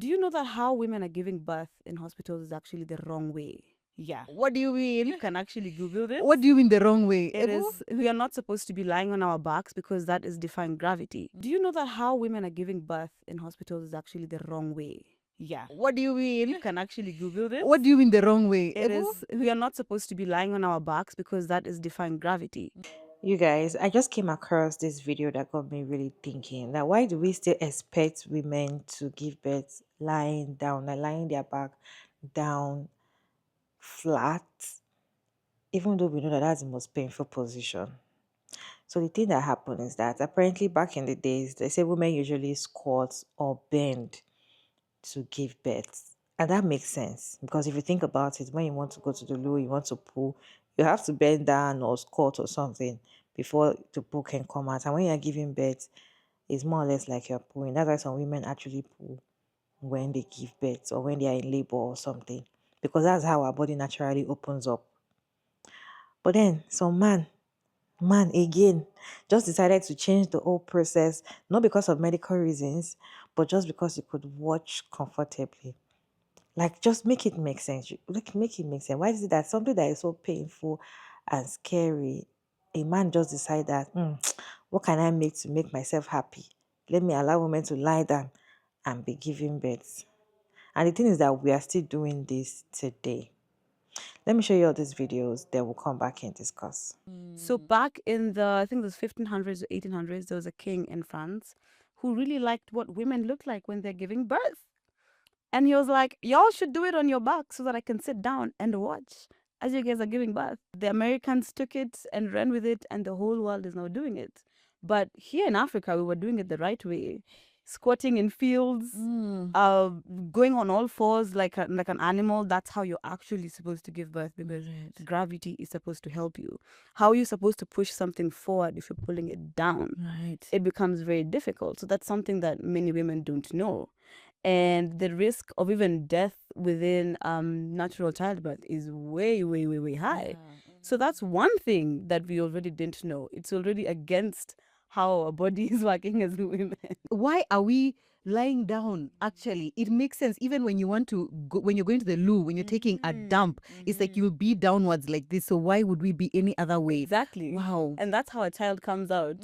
Do you know that how women are giving birth in hospitals is actually the wrong way? Yeah. What do you mean? You can actually Google this. What do you mean the wrong way? It is, we are not supposed to be lying on our backs because that is defying gravity. Do you know that how women are giving birth in hospitals is actually the wrong way? Yeah. What do you mean? You can actually Google this. What do you mean the wrong way? It is, we are not supposed to be lying on our backs because that is defying gravity. You guys, I just came across this video that got me really thinking that why do we still expect women to give birth lying down, like lying their back down flat, even though we know that that's the most painful position? So the thing that happened is that apparently back in the days, they say women usually squat or bend to give birth. And that makes sense because if you think about it, when you want to go to the loo, you want to pull, you have to bend down or squat or something before the poo can come out. And when you're giving birth, it's more or less like you're pulling. That's why some women actually pull when they give birth or when they are in labor or something, because that's how our body naturally opens up. But then some man again just decided to change the whole process, not because of medical reasons, but just because he could watch comfortably. Like, just make it make sense. Like, make it make sense. Why is it that something that is so painful and scary, a man just decide that, what can I make to make myself happy? Let me allow women to lie down and be giving birth. And the thing is that we are still doing this today. Let me show you all these videos, then we'll come back and discuss. So back in the, I think it was 1500s or 1800s, there was a king in France who really liked what women look like when they're giving birth. And he was like, y'all should do it on your back so that I can sit down and watch as you guys are giving birth. The Americans took it and ran with it, and the whole world is now doing it. But here in Africa, we were doing it the right way. Squatting in fields, going on all fours like an animal. That's how you're actually supposed to give birth because gravity is supposed to help you. How are you supposed to push something forward if you're pulling it down? Right. It becomes very difficult. So that's something that many women don't know. And the risk of even death within natural childbirth is way, way, way, way high. So that's one thing that we already didn't know. It's already against how our body is working as women. Why are we lying down? Actually, it makes sense. Even when you want to go, when you're going to the loo, when you're taking a dump, it's like you'll be downwards like this. So why would we be any other way? Exactly. Wow. And that's how a child comes out.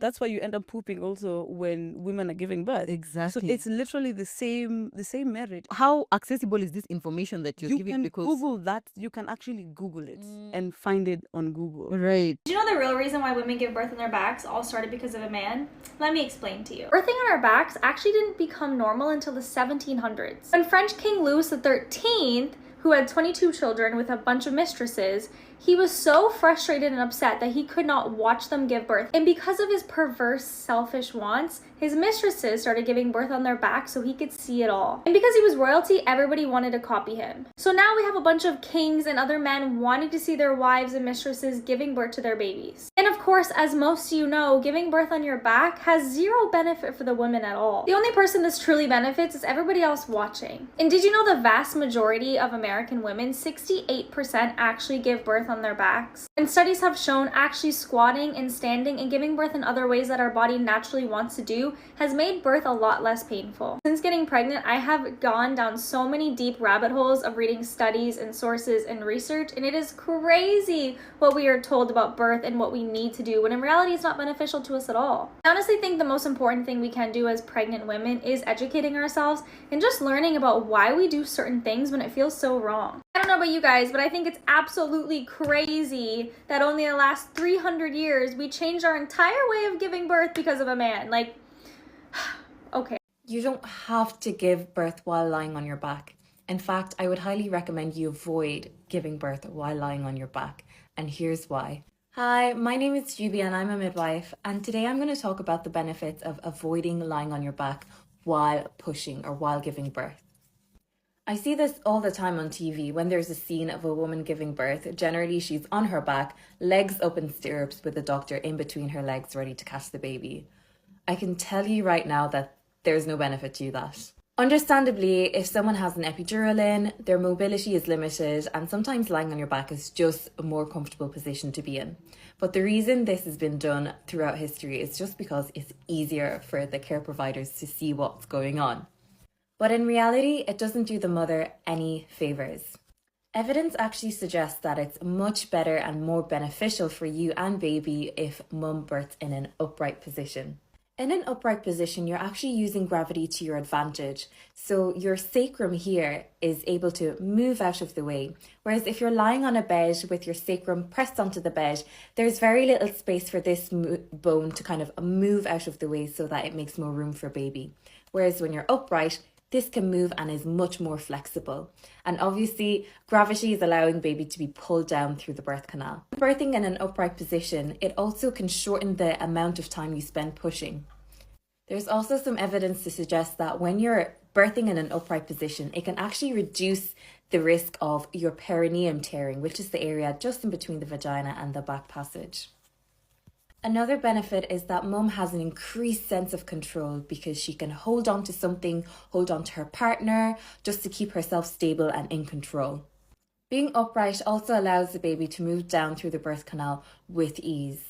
That's why you end up pooping also when women are giving birth. Exactly. So it's literally the same merit. How accessible is this information that you're You giving? can Because Google that. You can actually Google it and find it on Google. right. Do you know the real reason why women give birth on their backs all started because of a man? Let me explain to you. Birthing on our backs actually didn't become normal until the 1700s. When French King Louis XIII, who had 22 children with a bunch of mistresses, he was so frustrated and upset that he could not watch them give birth. And because of his perverse, selfish wants, his mistresses started giving birth on their back so he could see it all. And because he was royalty, everybody wanted to copy him. So now we have a bunch of kings and other men wanting to see their wives and mistresses giving birth to their babies. And of course, as most of you know, giving birth on your back has zero benefit for the women at all. The only person this truly benefits is everybody else watching. And did you know the vast majority of American women, 68%, actually give birth on their backs? And studies have shown actually squatting and standing and giving birth in other ways that our body naturally wants to do has made birth a lot less painful. Since getting pregnant, I have gone down so many deep rabbit holes of reading studies and sources and research, and it is crazy what we are told about birth and what we need to do, when in reality it's not beneficial to us at all. I honestly think the most important thing we can do as pregnant women is educating ourselves and just learning about why we do certain things when it feels so wrong. I don't know about you guys, but I think it's absolutely crazy that only in the last 300 years we changed our entire way of giving birth because of a man. Like, okay. You don't have to give birth while lying on your back. In fact, I would highly recommend you avoid giving birth while lying on your back. And here's why. Hi, my name is Juby and I'm a midwife. And today I'm going to talk about the benefits of avoiding lying on your back while pushing or while giving birth. I see this all the time on TV when there's a scene of a woman giving birth. Generally, she's on her back, legs up in stirrups with the doctor in between her legs ready to catch the baby. I can tell you right now that there's no benefit to that. Understandably, if someone has an epidural in, their mobility is limited and sometimes lying on your back is just a more comfortable position to be in. But the reason this has been done throughout history is just because it's easier for the care providers to see what's going on. But in reality, it doesn't do the mother any favors. Evidence actually suggests that it's much better and more beneficial for you and baby if mum births in an upright position. In an upright position, you're actually using gravity to your advantage. So your sacrum here is able to move out of the way. Whereas if you're lying on a bed with your sacrum pressed onto the bed, there's very little space for this bone to kind of move out of the way so that it makes more room for baby. Whereas when you're upright, this can move and is much more flexible. And obviously, gravity is allowing baby to be pulled down through the birth canal. Birthing in an upright position, it also can shorten the amount of time you spend pushing. There's also some evidence to suggest that when you're birthing in an upright position, it can actually reduce the risk of your perineum tearing, which is the area just in between the vagina and the back passage. Another benefit is that mum has an increased sense of control because she can hold on to something, hold on to her partner, just to keep herself stable and in control. Being upright also allows the baby to move down through the birth canal with ease.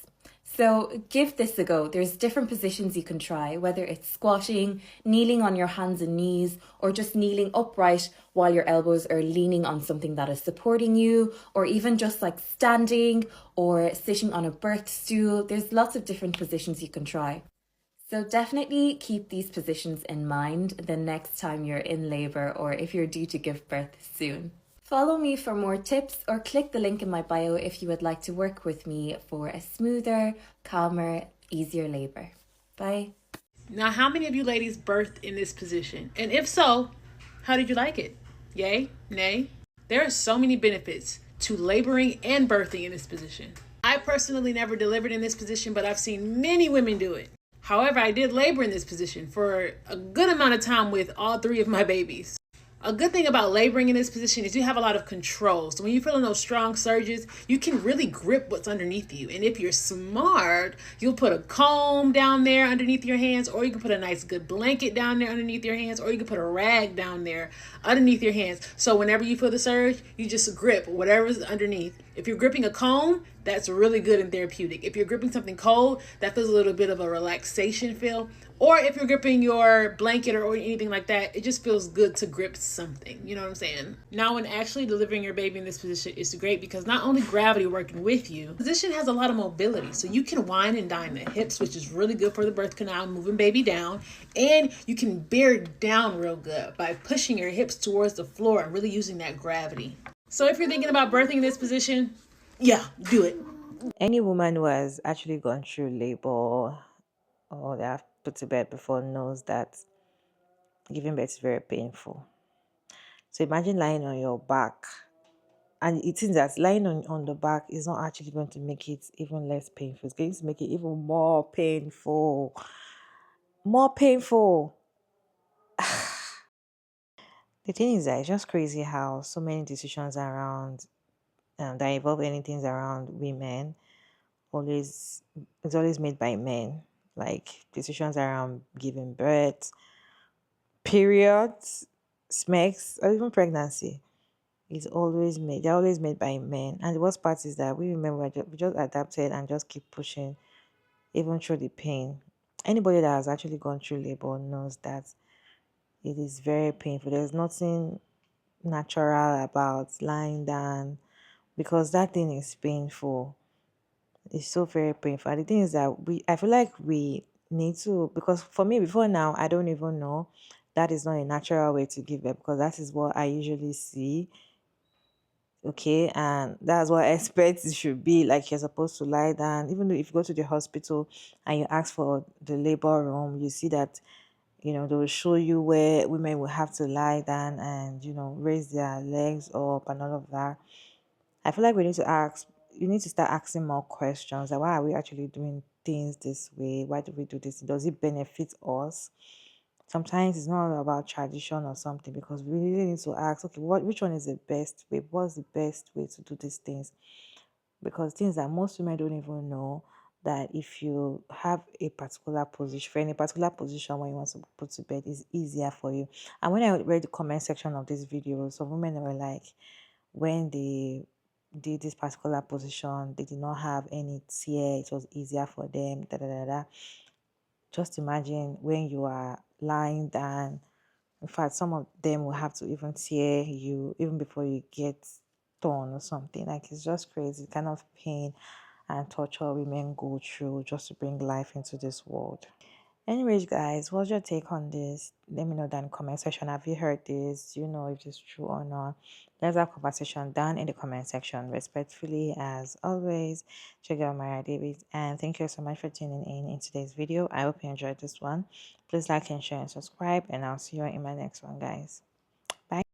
So give this a go. There's different positions you can try, whether it's squatting, kneeling on your hands and knees, or just kneeling upright while your elbows are leaning on something that is supporting you, or even just like standing or sitting on a birth stool. There's lots of different positions you can try. So definitely keep these positions in mind the next time you're in labor or if you're due to give birth soon. Follow me for more tips or click the link in my bio if you would like to work with me for a smoother, calmer, easier labor. Bye. Now, how many of you ladies birthed in this position? And if so, how did you like it? Yay? Nay? There are so many benefits to laboring and birthing in this position. I personally never delivered in this position, but I've seen many women do it. However, I did labor in this position for a good amount of time with all 3 of my babies. A good thing about laboring in this position is you have a lot of control. So when you're feeling those strong surges, you can really grip what's underneath you. And if you're smart, you'll put a comb down there underneath your hands, or you can put a nice good blanket down there underneath your hands, or you can put a rag down there underneath your hands. So whenever you feel the surge, you just grip whatever's underneath. If you're gripping a comb, that's really good and therapeutic. If you're gripping something cold, that feels a little bit of a relaxation feel. Or if you're gripping your blanket or anything like that, it just feels good to grip something. You know what I'm saying? Now, when actually delivering your baby in this position is great because not only gravity working with you, the position has a lot of mobility. So you can wind and dine the hips, which is really good for the birth canal, moving baby down. And you can bear down real good by pushing your hips towards the floor and really using that gravity. So if you're thinking about birthing in this position, yeah, do it. Any woman who has actually gone through labor or they have put to bed before knows that giving birth is very painful. So imagine lying on your back, and it seems that lying on the back is not actually going to make it even less painful. It's going to make it even more painful. More painful. The thing is that it's just crazy how so many decisions around that involve anything around women it's always made by men. Like decisions around giving birth, periods, SMEX, or even pregnancy. They're always made by men. And the worst part is that we women we just adapted and just keep pushing even through the pain. Anybody that has actually gone through labor knows that it is very painful. There's nothing natural about lying down because that thing is painful. It's so very painful. And the thing is that I feel like we need to, because for me before now I don't even know that is not a natural way to give birth because that is what I usually see. Okay, and that's what I expect it should be. Like you're supposed to lie down. Even though if you go to the hospital and you ask for the labor room, you see that they will show you where women will have to lie down and raise their legs up and all of that. I feel like you need to start asking more questions. Like, why are we actually doing things this way? Why do we do this? Does it benefit us? Sometimes it's not all about tradition or something because we really need to ask, okay, which one is the best way? What's the best way to do these things? Because things that most women don't even know that if you have a particular position, for any particular position when you want to put to bed, is easier for you. And when I read the comment section of this video, some women were like, when they did this particular position, they did not have any tear, it was easier for them. Just imagine when you are lying down In fact, some of them will have to even tear you even before you get torn or something. Like, it's just crazy, the kind of pain and torture women go through just to bring life into this world. Anyways, guys, what's your take on this? Let me know down in the comment section. Have you heard this? Do you know if it's true or not? Let's have a conversation down in the comment section. Respectfully, as always, check out Mariah Davis. And thank you so much for tuning in today's video. I hope you enjoyed this one. Please like and share and subscribe. And I'll see you in my next one, guys. Bye.